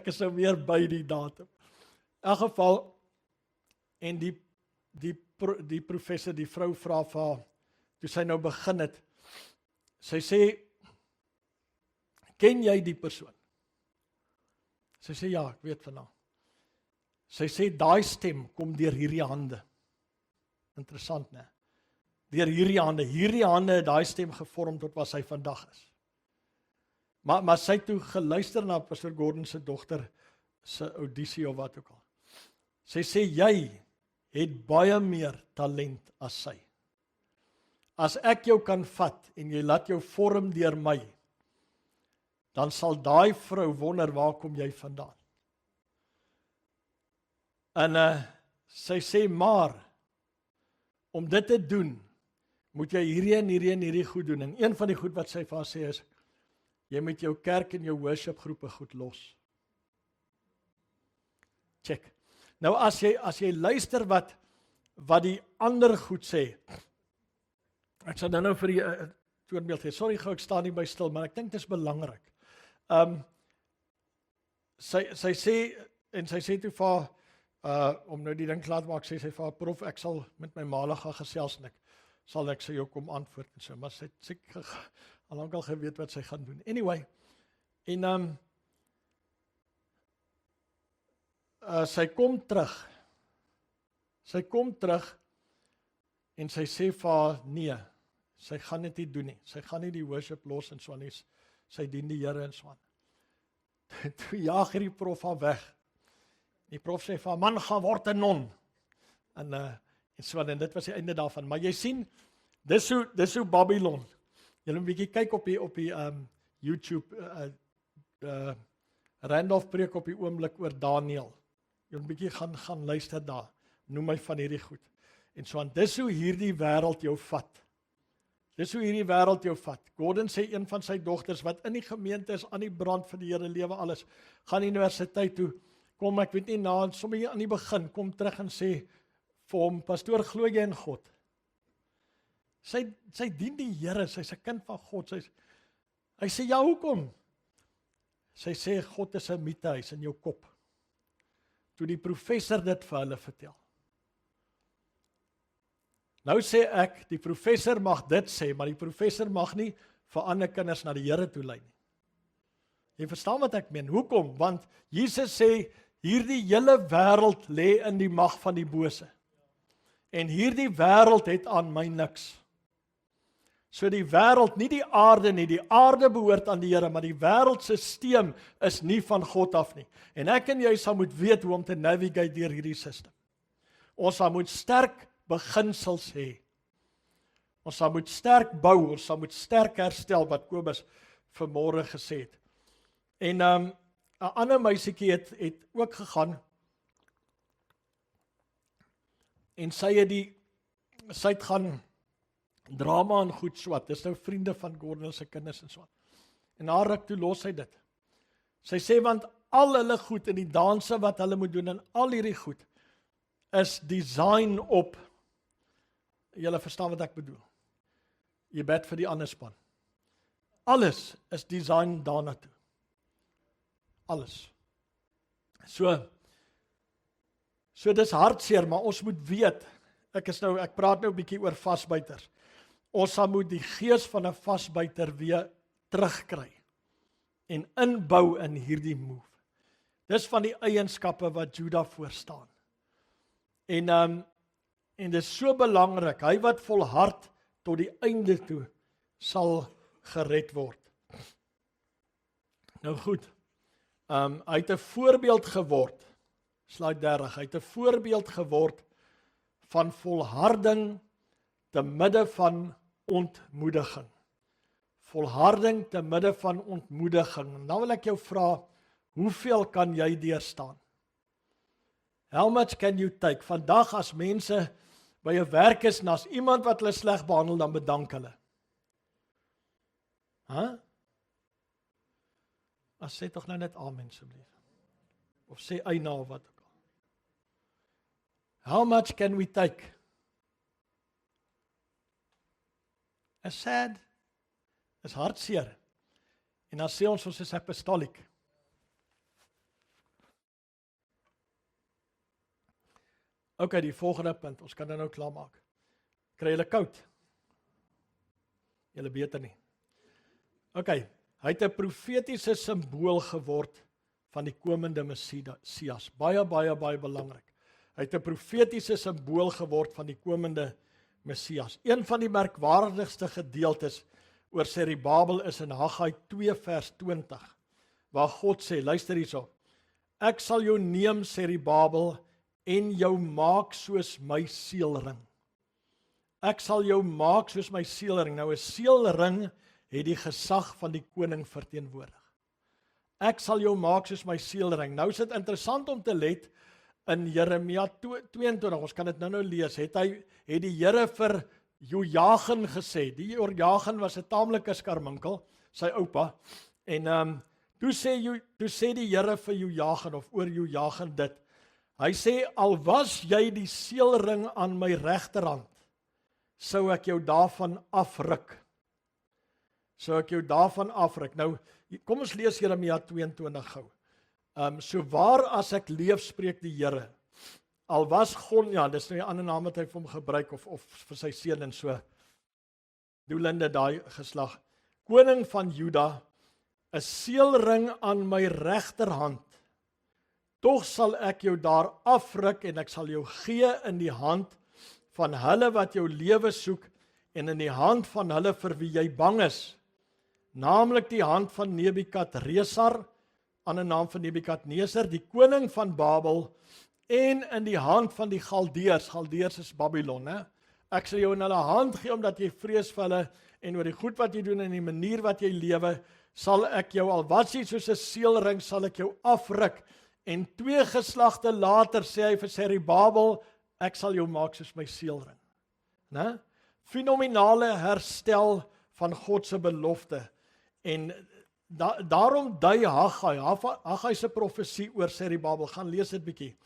is nou meer by die datum. In elk geval, en die professor, die vrou vra vir haar, toe sy nou begin het, sy sê, ken jy die persoon? Sy sê, ja, ek weet van haar. Sy sê, daai stem kom deur hierdie hande. Interessant, né? Deur hierdie hande het daai stem gevorm tot wat sy vandag is. Maar sy het toe geluister na Pastor Gordon se dogter se audisie of wat ook al. Sy sê, jy het baie meer talent as sy. As ek jou kan vat en jy laat jou vorm deur my, dan sal daai vrou wonder, waar kom jy vandaan? En sy sê, maar, om dit te doen, moet jy hierdie goed doen. En een van die goed wat sy vir haar sê is, jy moet jou kerk en jou worship groepe goed los. Check. Nou as jy luister wat die ander goed sê, ek sal nou vir die voorbeeld gee, sorry gou, ek staan nie by stil, maar ek dink dit is belangrik. Sy sê, en sy sê toe vir om nou die ding klaar te maak, sê sy vir haar, prof, ek sal met my maale gaan gesels en ek sy jou kom antwoord en so, maar sy het seker al lank al geweet wat sy gaan doen. Anyway, en sy kom terug en sy sê vir haar, nee, sy gaan dit nie doen nie, sy gaan nie die worship los en so aan, sy dien die Here en so aan. Toe jaag hierdie prof haar weg. Die prof sê vir haar, man, gaan word 'n non. En so aan, en dit was die einde daarvan. Maar jy sien, dis hoe Babylon. Julle moet 'n bietjie kyk op die YouTube, Randolph preek op die oomblik oor Daniël. Julle moet 'n bietjie gaan luister daar. Noem my van hierdie goed. En so aan, dis hoe hierdie wêreld jou vat. Gordon sê, een van sy dogters wat in die gemeente is, aan die brand vir die Here, lewe alles, gaan universiteit toe, kom, ek weet nie, sommer aan die begin, kom terug en sê vir hom, pastoor, glo jy in God? Sy dien die Here, sy's 'n kind van God, hy sê, ja, hoekom? Sy sê, God is 'n mite, hy's in jou kop. Toe die professor dit vir hulle vertel. Nou sê ek, die professor mag dit sê, maar die professor mag nie vir ander kinders na die Here toe lei nie. Jy verstaan wat ek meen? Hoekom? Want Jesus sê, hierdie hele wêreld lê in die mag van die bose. En hierdie wêreld het aan my niks. So die wêreld, nie die aarde nie, die aarde behoort aan die Here, maar die wêreldsisteem is nie van God af nie. En ek en jy sal moet weet hoe om te navigate deur hierdie sisteem. Ons sal moet sterk beginsels hê. Ons sal moet sterk bou, ons sal moet sterk herstel, wat Kobus vanmôre gesê het. En 'n ander meisietjie het ook gegaan, en sy het gaan drama en goed swat, dis nou vriende van Gordon se kinders en so. En haar ruk toe los sy dit. Sy sê, want al hulle goed in die danse wat hulle moet doen, en al hierdie goed, is design op, julle verstaan wat ek bedoel, jy bid vir die ander span. Alles is design daarna toe. Alles. So dis hartseer, maar ons moet weet, ek praat nou 'n bietjie oor vasbuiters. Ons sal moet die gees van 'n vasbuiter weer terugkry en inbou in hierdie move. Dis van die eienskappe wat Juda voorstaan. En dit is so belangrik, hy wat volhard tot die einde toe sal gered word. Nou goed, hy het 'n voorbeeld geword, slide 30, hy het 'n voorbeeld geword van volharding te midde van ontmoediging. Volharding te midde van ontmoediging. Nou wil ek jou vra, hoeveel kan jy deurstaan? How much can you take? Vandag as mense by 'n werk is en as iemand wat hulle sleg behandel, dan bedank hulle. As sê tog nou net amen asseblief. Of sê eina of wat ook al. How much can we take? Is sad, is hartseer. En dan sê ons is apostoliek. OK, die volgende punt, ons kan dit nou klaarmaak. Kry julle koud? Julle beter nie. OK, hy het 'n profetiese simbool geword van die komende Messias. Baie belangrik. Hy het 'n profetiese simbool geword van die komende Messias. Een van die merkwaardigste gedeeltes oor Serubabel is in Haggai 2 vers 20, waar God sê, luister hierso, ek sal jou neem, Serubabel, en jou maak soos my seelring. Ek sal jou maak soos my seelring. Nou 'n seelring het die gesag van die koning verteenwoordig. Ek sal jou maak soos my seelring. Nou is dit interessant om te let in Jeremia 22, ons kan dit nou lees, het die Here vir Jojagin gesê. Die Jojagin was 'n taamlike skarminkel, sy oupa, en toe sê die Here vir Jojagin of oor Jojagin dit. Hy sê, al was jy die seelring aan my regterhand, sou ek jou daarvan afruk. Nou, kom ons lees Jeremia 22 gou. So waar as ek leef, spreek die Here. Al was God, ja, dis nou 'n ander naam wat hy vir hom gebruik, of vir sy seun en so. Doelende daai geslag. Koning van Juda, 'n seelring aan my regterhand. Tog sal ek jou daar afruk en ek sal jou gee in die hand van hulle wat jou lewe soek en in die hand van hulle vir wie jy bang is. Naamlik die hand van Nebukadresar, ander naam van Nebukadneser, die koning van Babel, en in die hand van die Galdeërs. Galdeërs is Babylon, hè? Ek sal jou in hulle hand gee omdat jy vrees vir hulle en oor die goed wat jy doen en die manier wat jy lewe, sal ek jou, al was jy soos 'n seelring, sal ek jou afruk. En 2 geslagte later sê hy vir Serubabel, ek sal jou maak soos my seelring. Né? Fenominale herstel van God se belofte. En daarom dui Haggai se profesie oor Serubabel, gaan lees dit bietjie.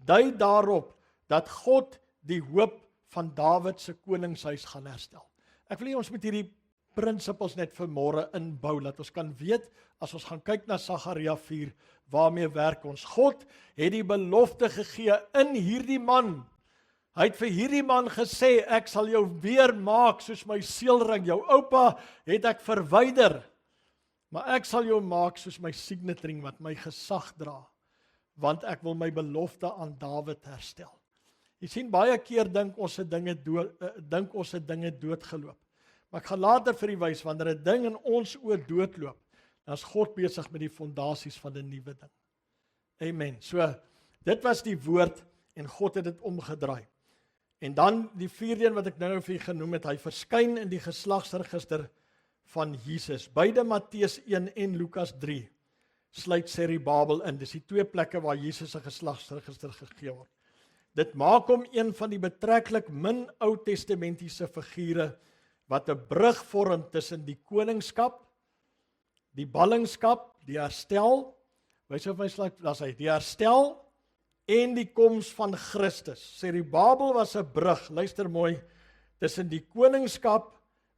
Dui daarop dat God die hoop van Dawid se koningshuis gaan herstel. Ek wil hê ons moet hierdie prinsipels net vanmôre inbou, dat ons kan weet, as ons gaan kyk na Sagaria 4, waarmee werk ons? God het die belofte gegee in hierdie man. Hy het vir hierdie man gesê, ek sal jou weer maak soos my seelring. Jou oupa het ek verwyder, maar ek sal jou maak soos my signet ring wat my gesag dra, want ek wil my belofte aan Dawid herstel. Jy sien, baie keer dink ons se dinge doodgeloop. Maar ek gaan later vir u wys, wanneer 'n ding in ons oor doodloop, dan is God besig met die fondasies van 'n nuwe ding. Amen. So, dit was die woord en God het dit omgedraai. En dan die 4de een wat ek nou vir u genoem het, hy verskyn in die geslagsregister van Jesus. Beide Matteus 1 en Lukas 3 sluit Serubabel in. Dis die 2 plekke waar Jesus se geslagsregister gegee word. Dit maak hom een van die betreklik min Ou Testamentiese figure wat 'n brug vorm tussen die koningskap, die ballingskap, die herstel, wys op my slide, las hy, die herstel en die koms van Christus. Serubabel was 'n brug, luister mooi, tussen die koningskap,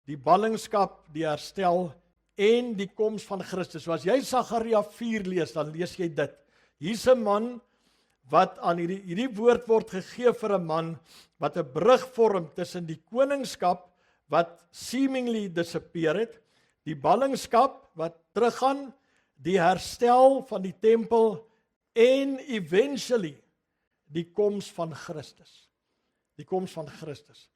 die ballingskap, die herstel en die koms van Christus. So as jy Sagaria 4 lees, dan lees jy dit. Hier's 'n man wat aan hierdie woord word gegee vir 'n man wat 'n brug vorm tussen die koningskap wat seemingly disappear het, die ballingskap wat teruggaan, die herstel van die tempel en eventually die koms van Christus. Die koms van Christus.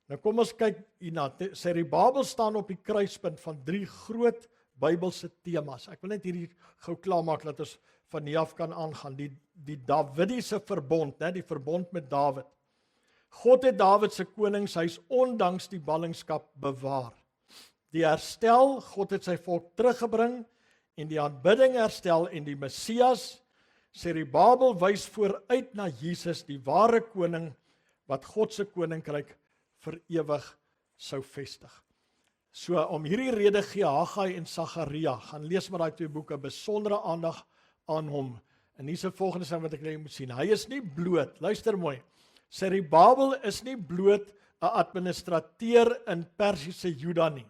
Nou kom ons kyk hierna. Serubabel staan op die kruispunt van 3 groot Bybelse temas. Ek wil net hierdie gou klaarmaak dat ons van hier af kan aangaan. Die Davidiese verbond, die verbond met Dawid. God het Dawid se koningshuis ondanks die ballingskap bewaar. Die herstel, God het sy volk teruggebring en die aanbidding herstel en die Messias, Serubabel wys vooruit na Jesus, die ware koning wat God se koninkryk vir ewig sou vestig. So om hierdie rede gee Haggai en Sagaria, gaan lees maar daai twee boeke, besondere aandag aan hom. En hier is 'n volgende ding wat ek net moet sien. Hy is nie bloot, luister mooi. Serubabel is nie bloot 'n administrateur in Persiese Juda nie.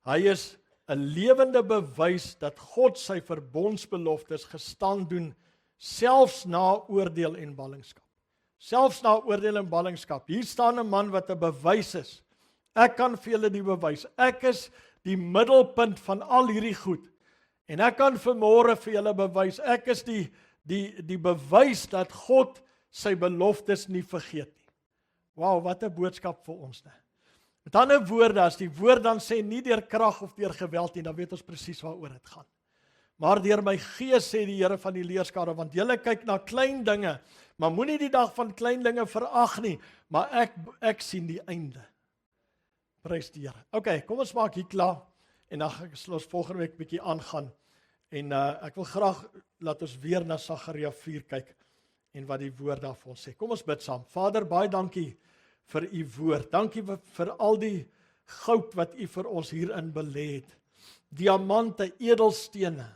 Hy is 'n lewende bewys dat God sy verbondsbeloftes gestand doen, selfs na oordeel en ballingskap. Selfs na oordeel en ballingskap. Hier staan 'n man wat 'n bewys is. Ek kan vir julle die bewys. Ek is die middelpunt van al hierdie goed. En ek kan vanmôre vir julle bewys. Ek is die bewys dat God sy beloftes nie vergeet nie. Wow, wat 'n boodskap vir ons, né? Met ander woorde, as die woord dan sê nie deur krag of deur geweld nie, dan weet ons presies waaroor dit gaan. Maar deur my gees, sê die Here van die leerskare, want julle kyk na klein dinge, maar moenie die dag van klein dinge verag nie, maar ek sien die einde. Prys die Here. Okay, kom ons maak hier klaar en dan gaan ons volgende week bietjie aangaan. En ek wil graag laat ons weer na Sagaria 4 kyk en wat die woord daar vir ons sê. Kom ons bid saam. Vader, baie dankie vir u woord. Dankie vir al die goud wat u vir ons hierin belê het. Diamante, edelstene,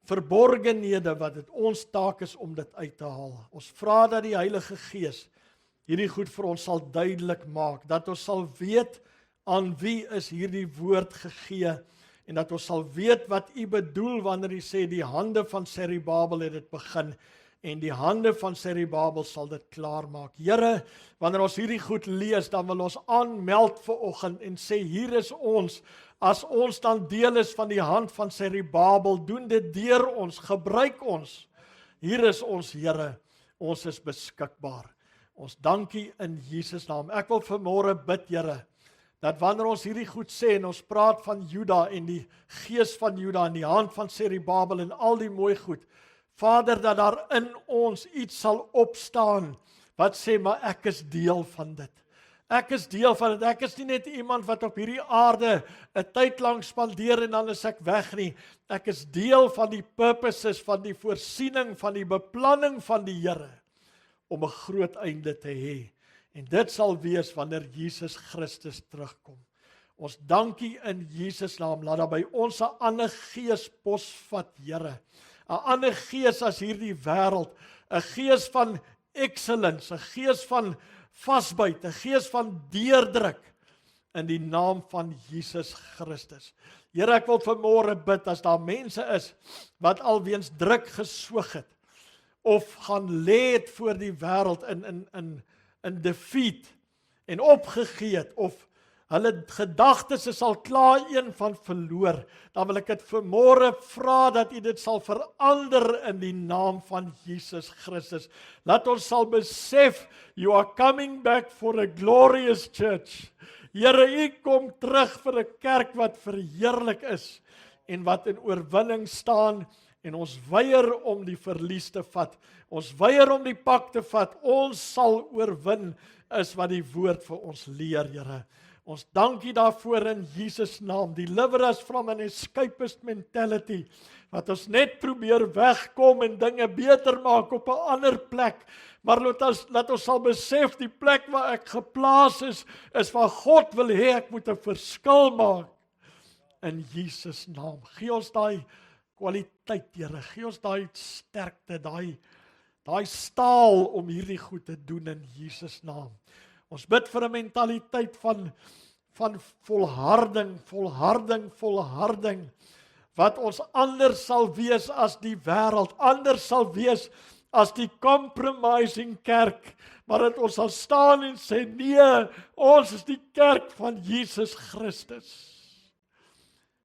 verborgenhede wat dit ons taak is om dit uit te haal. Ons vra dat die Heilige Gees hierdie goed vir ons sal duidelik maak, dat ons sal weet aan wie is hierdie woord gegee en dat ons sal weet wat u bedoel wanneer u sê die hande van Serubabel het dit begin en die hande van Serubabel sal dit klaar maak. Here, wanneer ons hierdie goed lees, dan wil ons aanmeld vanoggend en sê hier is ons. As ons dan deel is van die hand van Serubabel, doen dit deur ons, gebruik ons. Hier is ons, Here, ons is beskikbaar. Ons dankie in Jesus naam. Ek wil vanmôre bid, Here, dat wanneer ons hierdie goed sê en ons praat van Juda en die gees van Juda en die hand van Serubabel en al die mooi goed, Vader, dat daar in ons iets sal opstaan wat sê, maar ek is deel van dit. Ek is deel van dit. Ek is nie net iemand wat op hierdie aarde 'n tyd lank spandeer en dan is ek weg nie. Ek is deel van die purposes, van die voorsiening, van die beplanning van die Here om 'n groot einde te hê. En dit sal wees wanneer Jesus Christus terugkom. Ons dankie in Jesus naam, laat daar by ons 'n ander gees posvat, Here. 'n Ander gees as hierdie wêreld, 'n gees van excellence, 'n gees van vasbyt, 'n gees van deurdruk in die naam van Jesus Christus. Here, ek wil vanmôre bid as daar mense is wat alweens druk gesoog het of gaan lê het voor die wêreld in defeat en opgegee het of hulle gedagtes is al klaar een van verloor, dan wil ek dit vanmôre vra dat u dit sal verander in die naam van Jesus Christus. Laat ons sal besef, you are coming back for a glorious church. Here, u kom terug vir 'n kerk wat verheerlik is en wat in oorwinning staan en ons weier om die verlies te vat. Ons weier om die pak te vat. Ons sal oorwin is wat die woord vir ons leer, Here. Ons dankie daarvoor in Jesus naam. Deliver us from an escapist mentality, wat ons net probeer wegkom en dinge beter maak op 'n ander plek. Maar laat ons sal besef, die plek waar ek geplaas is waar God wil hê ek moet 'n verskil maak. In Jesus naam. Gee ons daai kwaliteit, Here. Gee ons daai sterkte, daai staal om hierdie goed te doen in Jesus naam. Ons bid vir 'n mentaliteit van volharding, wat ons anders sal wees as die wêreld, anders sal wees as die compromising kerk, maar dat ons sal staan en sê, nee, ons is die kerk van Jesus Christus.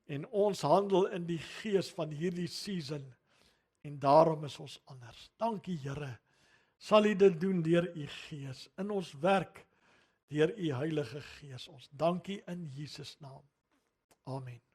En ons handel in die gees van hierdie season, en daarom is ons anders. Dankie, Here, sal u dit doen deur u gees, in ons werk, deur u Heilige Gees. Ons dankie in Jesus naam. Amen.